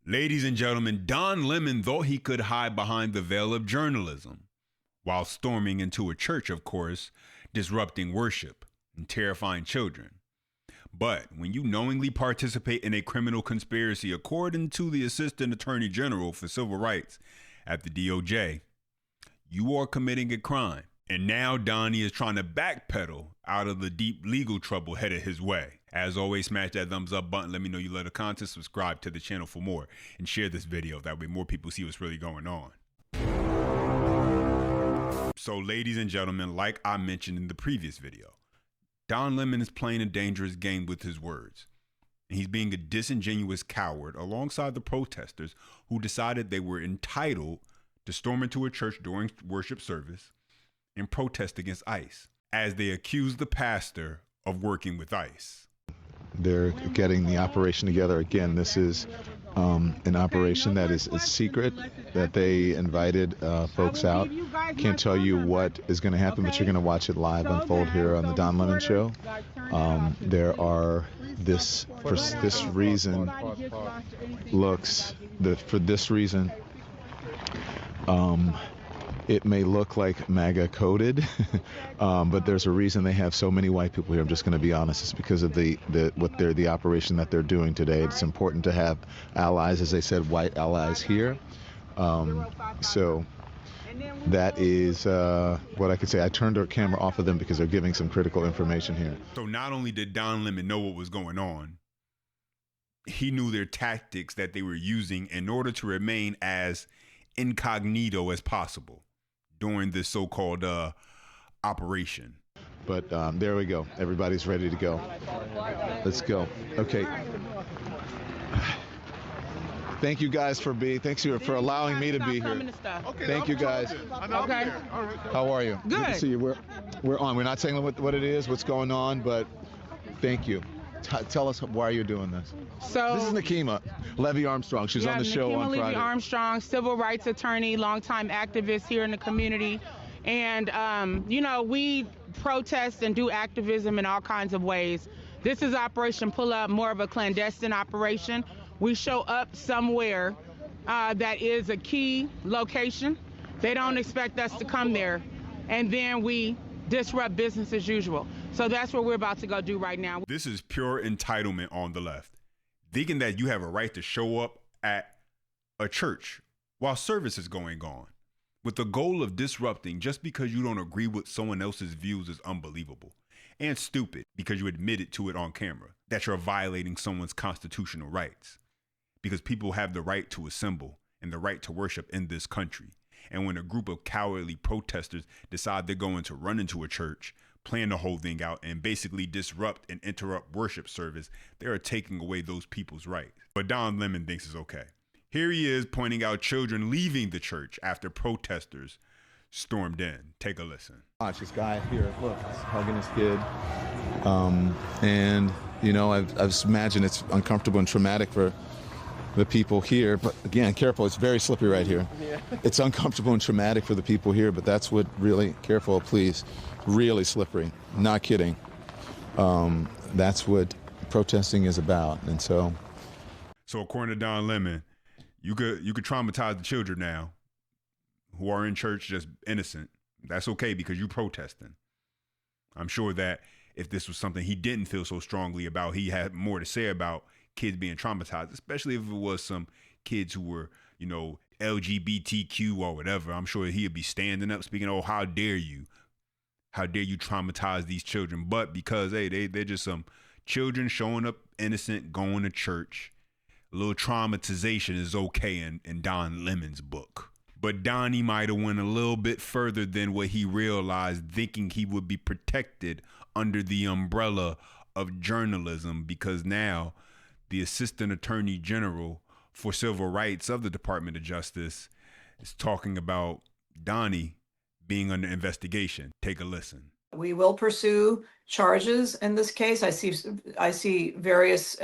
Ladies and gentlemen, Don Lemon thought he could hide behind the veil of journalism while storming into a church, of course, disrupting worship and terrifying children. But when you knowingly participate in a criminal conspiracy, according to the Assistant Attorney General for Civil Rights at the DOJ, you are committing a crime. And now Donnie is trying to backpedal out of the deep legal trouble headed his way. As always, smash that thumbs up button. Let me know you love the content. Subscribe to the channel for more. And share this video. That way more people see what's really going on. So ladies and gentlemen, like I mentioned in the previous video, Don Lemon is playing a dangerous game with his words. And he's being a disingenuous coward alongside the protesters who decided they were entitled to storm into a church during worship service and protest against ICE, as they accuse the pastor of working with ICE. They're getting the operation together. Again, this is an operation that is secret, that they invited folks out. Can't tell you what is going to happen, but you're going to watch it live unfold here on the Don Lemon Show. There are for this reason, it may look like MAGA coded, but there's a reason they have so many white people here. I'm just going to be honest. It's because of the operation that they're doing today. It's important to have allies, as they said, white allies here. So that is what I could say. I turned our camera off of them because they're giving some critical information here. So not only did Don Lemon know what was going on, he knew their tactics that they were using in order to remain as incognito as possible during this so-called operation. But there we go. Everybody's ready to go. Let's go. Okay. Thank you guys for allowing me to be here. Thank you guys. Okay. How are you? Good. To see you. We're on. We're not saying what it is, what's going on, but thank you. Tell us why you're doing this. So this is Nakima Levy Armstrong. She's on the show on Friday. Levy Armstrong, civil rights attorney, longtime activist here in the community. And, we protest and do activism in all kinds of ways. This is Operation Pull Up, more of a clandestine operation. We show up somewhere that is a key location. They don't expect us to come there. And then we disrupt business as usual. So that's what we're about to go do right now. This is pure entitlement on the left, thinking that you have a right to show up at a church while service is going on with the goal of disrupting just because you don't agree with someone else's views is unbelievable and stupid, because you admitted to it on camera that you're violating someone's constitutional rights, because people have the right to assemble and the right to worship in this country. And when a group of cowardly protesters decide they're going to run into a church, plan the whole thing out, and basically disrupt and interrupt worship service, they are taking away those people's rights. But Don Lemon thinks it's okay. Here he is pointing out children leaving the church after protesters stormed in. Take a listen. Watch this guy here. Look, he's hugging his kid. And, I imagine it's uncomfortable and traumatic for the people here, but again, careful, it's very slippery right here. Yeah. It's uncomfortable and traumatic for the people here, but that's what really, careful, please, really slippery, not kidding. That's what protesting is about. And so according to Don Lemon, you could traumatize the children now who are in church just innocent. That's okay because you're protesting. I'm sure that if this was something he didn't feel so strongly about, he had more to say about kids being traumatized, especially if it was some kids who were, LGBTQ or whatever. I'm sure he'd be standing up speaking, oh, how dare you traumatize these children. But because, hey, they're just some children showing up innocent, going to church, a little traumatization is okay in Don Lemon's book. But Donnie might have went a little bit further than what he realized, thinking he would be protected under the umbrella of journalism, because now the Assistant Attorney General for Civil Rights of the Department of Justice is talking about Donnie being under investigation. Take a listen. We will pursue charges in this case. I see various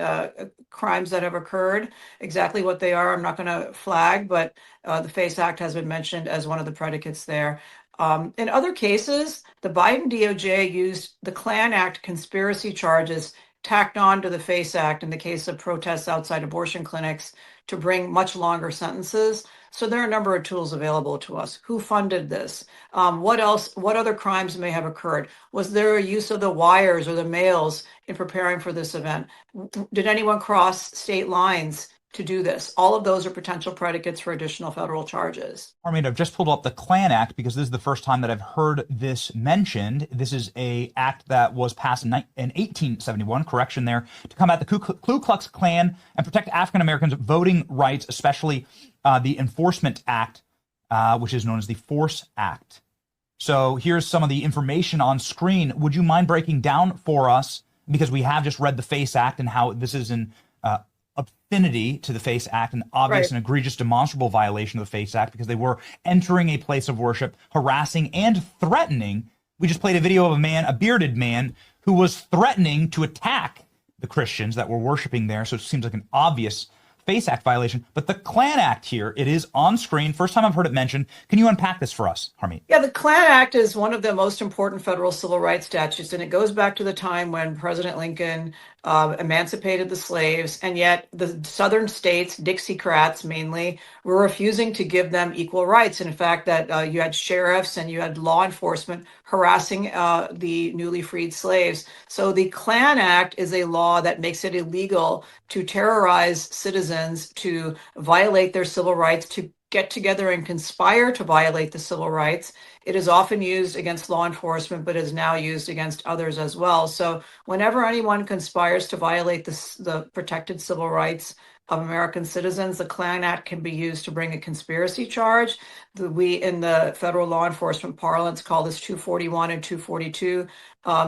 crimes that have occurred. Exactly what they are, I'm not going to flag, but the FACE Act has been mentioned as one of the predicates there. In other cases, the Biden DOJ used the Klan Act conspiracy charges tacked on to the FACE Act in the case of protests outside abortion clinics to bring much longer sentences. So there are a number of tools available to us. Who funded this? What else? What other crimes may have occurred? Was there a use of the wires or the mails in preparing for this event? Did anyone cross state lines to do this? All of those are potential predicates for additional federal charges. Armin, I've just pulled up the Klan Act because this is the first time that I've heard this mentioned. This is a act that was passed in 1871, correction there, to combat the Ku Klux Klan and protect African Americans' voting rights, especially the Enforcement Act, which is known as the Force Act. So here's some of the information on screen. Would you mind breaking down for us, because we have just read the FACE Act and how this is an affinity to the FACE Act, an obvious and egregious demonstrable violation of the FACE Act, because they were entering a place of worship, harassing and threatening. We just played a video of a man, a bearded man, who was threatening to attack the Christians that were worshiping there. So it seems like an obvious FACE Act violation. But the Klan Act here, it is on screen. First time I've heard it mentioned. Can you unpack this for us, Harmeet? Yeah, the Klan Act is one of the most important federal civil rights statutes, and it goes back to the time when President Lincoln emancipated the slaves, and yet the southern states, Dixiecrats mainly, were refusing to give them equal rights. And in fact, that you had sheriffs and you had law enforcement harassing the newly freed slaves. So the Klan Act is a law that makes it illegal to terrorize citizens, to violate their civil rights, to get together and conspire to violate the civil rights. It is often used against law enforcement, but is now used against others as well. So whenever anyone conspires to violate the protected civil rights of American citizens, the Klan Act can be used to bring a conspiracy charge. We, in the federal law enforcement parlance, call this 241 and 242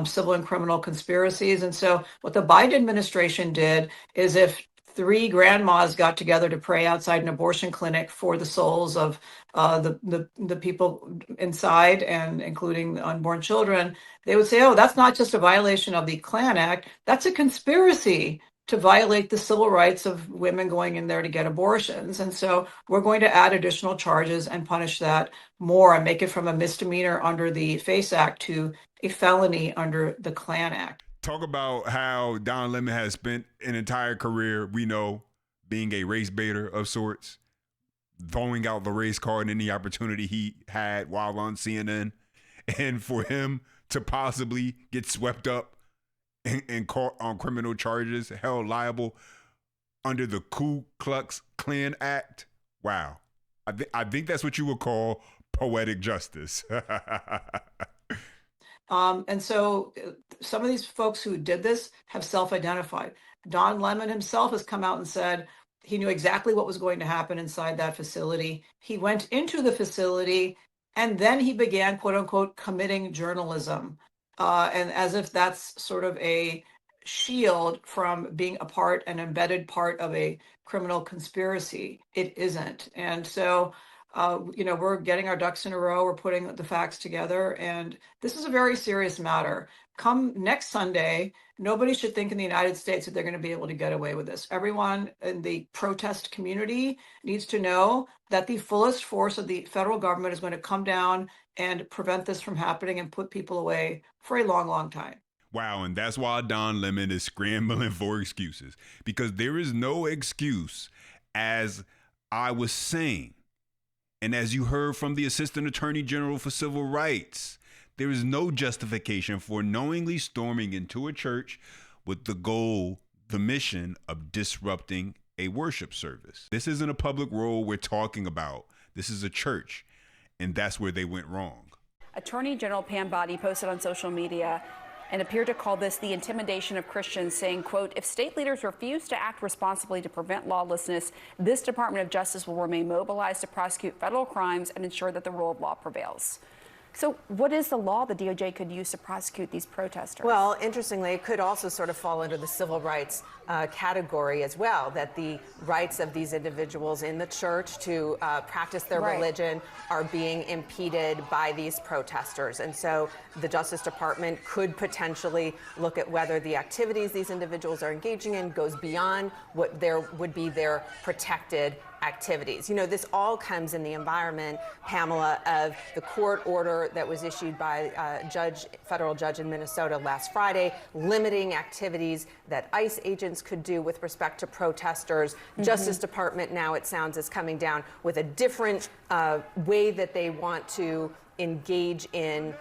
civil and criminal conspiracies. And so what the Biden administration did is, if 3 grandmas got together to pray outside an abortion clinic for the souls of the people inside, and including the unborn children, they would say, oh, that's not just a violation of the Klan Act, that's a conspiracy to violate the civil rights of women going in there to get abortions. And so we're going to add additional charges and punish that more and make it from a misdemeanor under the FACE Act to a felony under the Klan Act. Talk about how Don Lemon has spent an entire career, we know, being a race baiter of sorts, throwing out the race card in any opportunity he had while on CNN. And for him to possibly get swept up and caught on criminal charges, held liable under the Ku Klux Klan Act. Wow. I think that's what you would call poetic justice. And so some of these folks who did this have self-identified. Don Lemon himself has come out and said he knew exactly what was going to happen inside that facility. He went into the facility and then he began, quote unquote, committing journalism. And as if that's sort of a shield from being an embedded part of a criminal conspiracy. It isn't. And so we're getting our ducks in a row. We're putting the facts together. And this is a very serious matter. Come next Sunday, nobody should think in the United States that they're going to be able to get away with this. Everyone in the protest community needs to know that the fullest force of the federal government is going to come down and prevent this from happening and put people away for a long, long time. Wow, and that's why Don Lemon is scrambling for excuses, because there is no excuse, as I was saying. And as you heard from the Assistant Attorney General for Civil Rights, there is no justification for knowingly storming into a church with the goal, the mission of disrupting a worship service. This isn't a public role we're talking about. This is a church, and that's where they went wrong. Attorney General Pam Bondi posted on social media and appeared to call this the intimidation of Christians, saying, quote, if state leaders refuse to act responsibly to prevent lawlessness, this Department of Justice will remain mobilized to prosecute federal crimes and ensure that the rule of law prevails. So what is the law the DOJ could use to prosecute these protesters? Well, interestingly, it could also sort of fall under the civil rights category as well, that the rights of these individuals in the church to practice their religion are being impeded by these protesters. And so the Justice Department could potentially look at whether the activities these individuals are engaging in goes beyond what there would be their protected activities. You know, this all comes in the environment, Pamela, of the court order that was issued by a federal judge in Minnesota last Friday, limiting activities that ICE agents Republicans could do with respect to protesters. Justice Department now, it sounds, is coming down with a different way that they want to engage in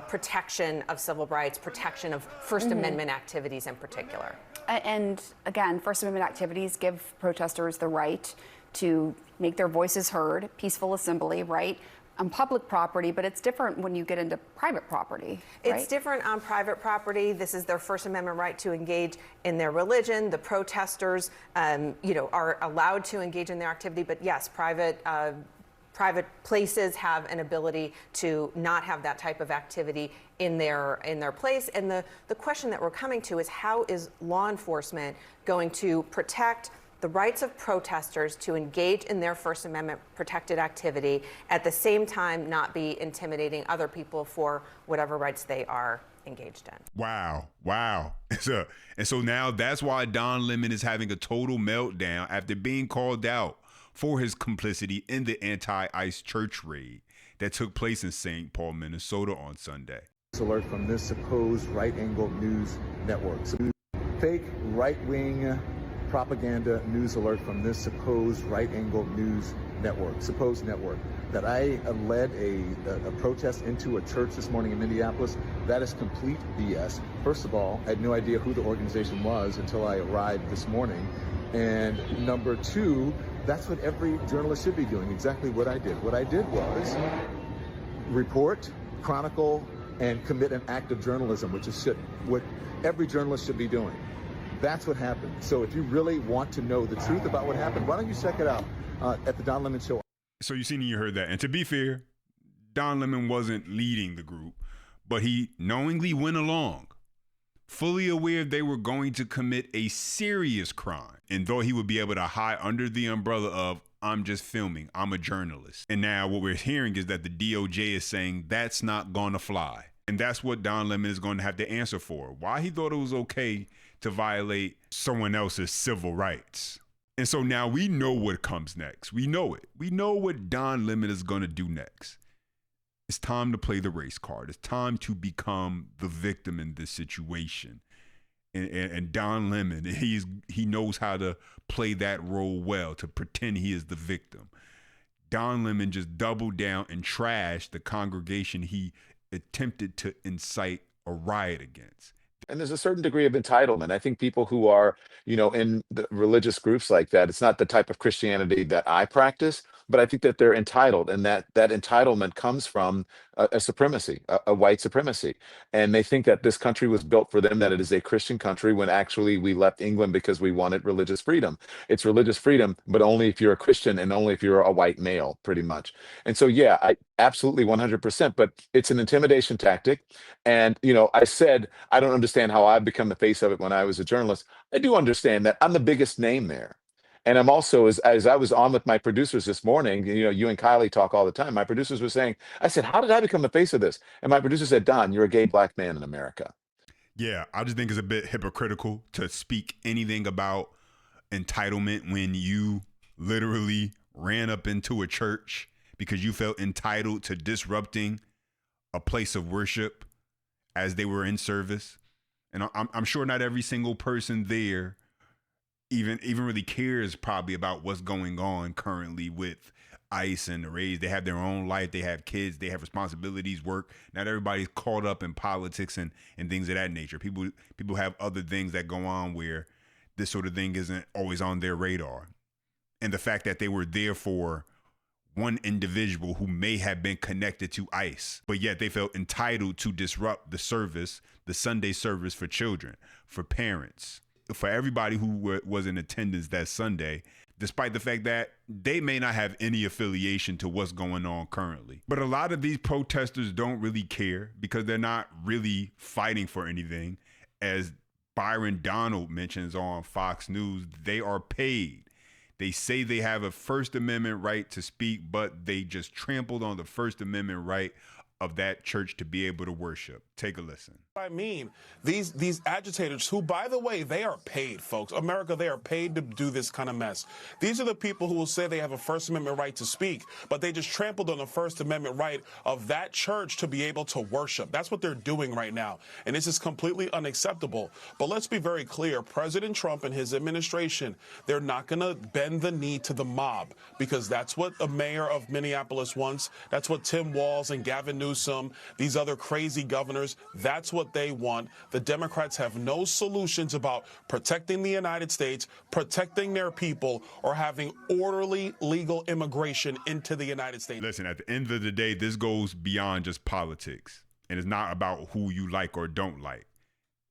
protection of civil rights, protection of First Amendment activities in particular. And again, First Amendment activities give protesters the right to make their voices heard, peaceful assembly, right, on public property, but it's different when you get into private property, right? It's different on private property. This is their First Amendment right to engage in their religion. The protesters, are allowed to engage in their activity, but yes, private places have an ability to not have that type of activity in their place. And the question that we're coming to is, how is law enforcement going to protect the rights of protesters to engage in their First Amendment protected activity, at the same time not be intimidating other people for whatever rights they are engaged in? Wow. And so now that's why Don Lemon is having a total meltdown after being called out for his complicity in the anti-ICE church raid that took place in St. Paul, Minnesota on Sunday. Alert from this supposed right-angle news network. Fake right-wing propaganda news alert from this supposed right-angle news network, supposed network, that I led a protest into a church this morning in Minneapolis. That is complete BS. First of all, I had no idea who the organization was until I arrived this morning. And number two, that's what every journalist should be doing, exactly what I did. What I did was report, chronicle, and commit an act of journalism, which is what every journalist should be doing. That's what happened. So if you really want to know the truth about what happened, why don't you check it out at the Don Lemon Show. So you heard that. And to be fair, Don Lemon wasn't leading the group, but he knowingly went along, fully aware they were going to commit a serious crime, and thought he would be able to hide under the umbrella of, I'm just filming, I'm a journalist. And now what we're hearing is that the DOJ is saying that's not going to fly. And that's what Don Lemon is going to have to answer for. Why he thought it was okay to violate someone else's civil rights. And so now we know what comes next. We know it. We know what Don Lemon is going to do next. It's time to play the race card. It's time to become the victim in this situation. And Don Lemon, he knows how to play that role well, to pretend he is the victim. Don Lemon just doubled down and trashed the congregation he attempted to incite a riot against. And there's a certain degree of entitlement. I think people who are, in the religious groups like that, it's not the type of Christianity that I practice, but I think that they're entitled, and that entitlement comes from a supremacy, a white supremacy. And they think that this country was built for them, that it is a Christian country, when actually we left England because we wanted religious freedom. It's religious freedom, but only if you're a Christian and only if you're a white male, pretty much. And so, yeah, I absolutely 100%, but it's an intimidation tactic. And, I said, I don't understand how I've become the face of it when I was a journalist. I do understand that I'm the biggest name there. And I'm also, as I was on with my producers this morning, you and Kylie talk all the time. My producers were saying, I said, how did I become the face of this? And my producer said, Don, you're a gay black man in America. Yeah, I just think it's a bit hypocritical to speak anything about entitlement when you literally ran up into a church because you felt entitled to disrupting a place of worship as they were in service. And I'm sure not every single person there even really cares probably about what's going on currently with ICE and the raids. They have their own life. They have kids. They have responsibilities, work. Not everybody's caught up in politics and things of that nature. People have other things that go on where this sort of thing isn't always on their radar. And the fact that they were there for one individual who may have been connected to ICE, but yet they felt entitled to disrupt the service, the Sunday service for children, for parents, for everybody who was in attendance that Sunday, despite the fact that they may not have any affiliation to what's going on currently. But a lot of these protesters don't really care because they're not really fighting for anything. As Byron Donald mentions on Fox News, they are paid. They say they have a First Amendment right to speak, but they just trampled on the First Amendment right of that church to be able to worship. Take a listen. I mean, these agitators who, by the way, they are paid, folks. America, they are paid to do this kind of mess. These are the people who will say they have a First Amendment right to speak, but they just trampled on the First Amendment right of that church to be able to worship. That's what they're doing right now, and this is completely unacceptable. But let's be very clear. President Trump and his administration, they're not going to bend the knee to the mob, because that's what the mayor of Minneapolis wants. That's what Tim Walz and Gavin Newsom, these other crazy governors, that's what they want. The Democrats have no solutions about protecting the United States, protecting their people, or having orderly legal immigration into the United States. Listen, at the end of the day, this goes beyond just politics. And it's not about who you like or don't like.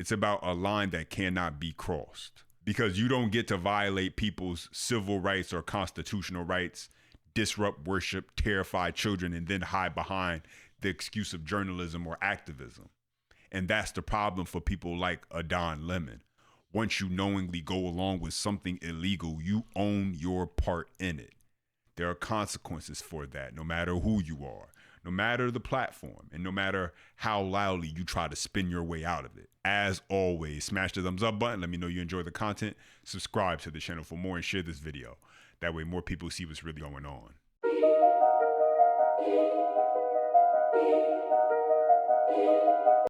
It's about a line that cannot be crossed. Because you don't get to violate people's civil rights or constitutional rights, disrupt worship, terrify children, and then hide behind the excuse of journalism or activism. And that's the problem for people like Don Lemon. Once you knowingly go along with something illegal, you own your part in it. There are consequences for that, no matter who you are, no matter the platform, and no matter how loudly you try to spin your way out of it. As always, smash the thumbs up button. Let me know you enjoy the content. Subscribe to the channel for more and share this video. That way more people see what's really going on.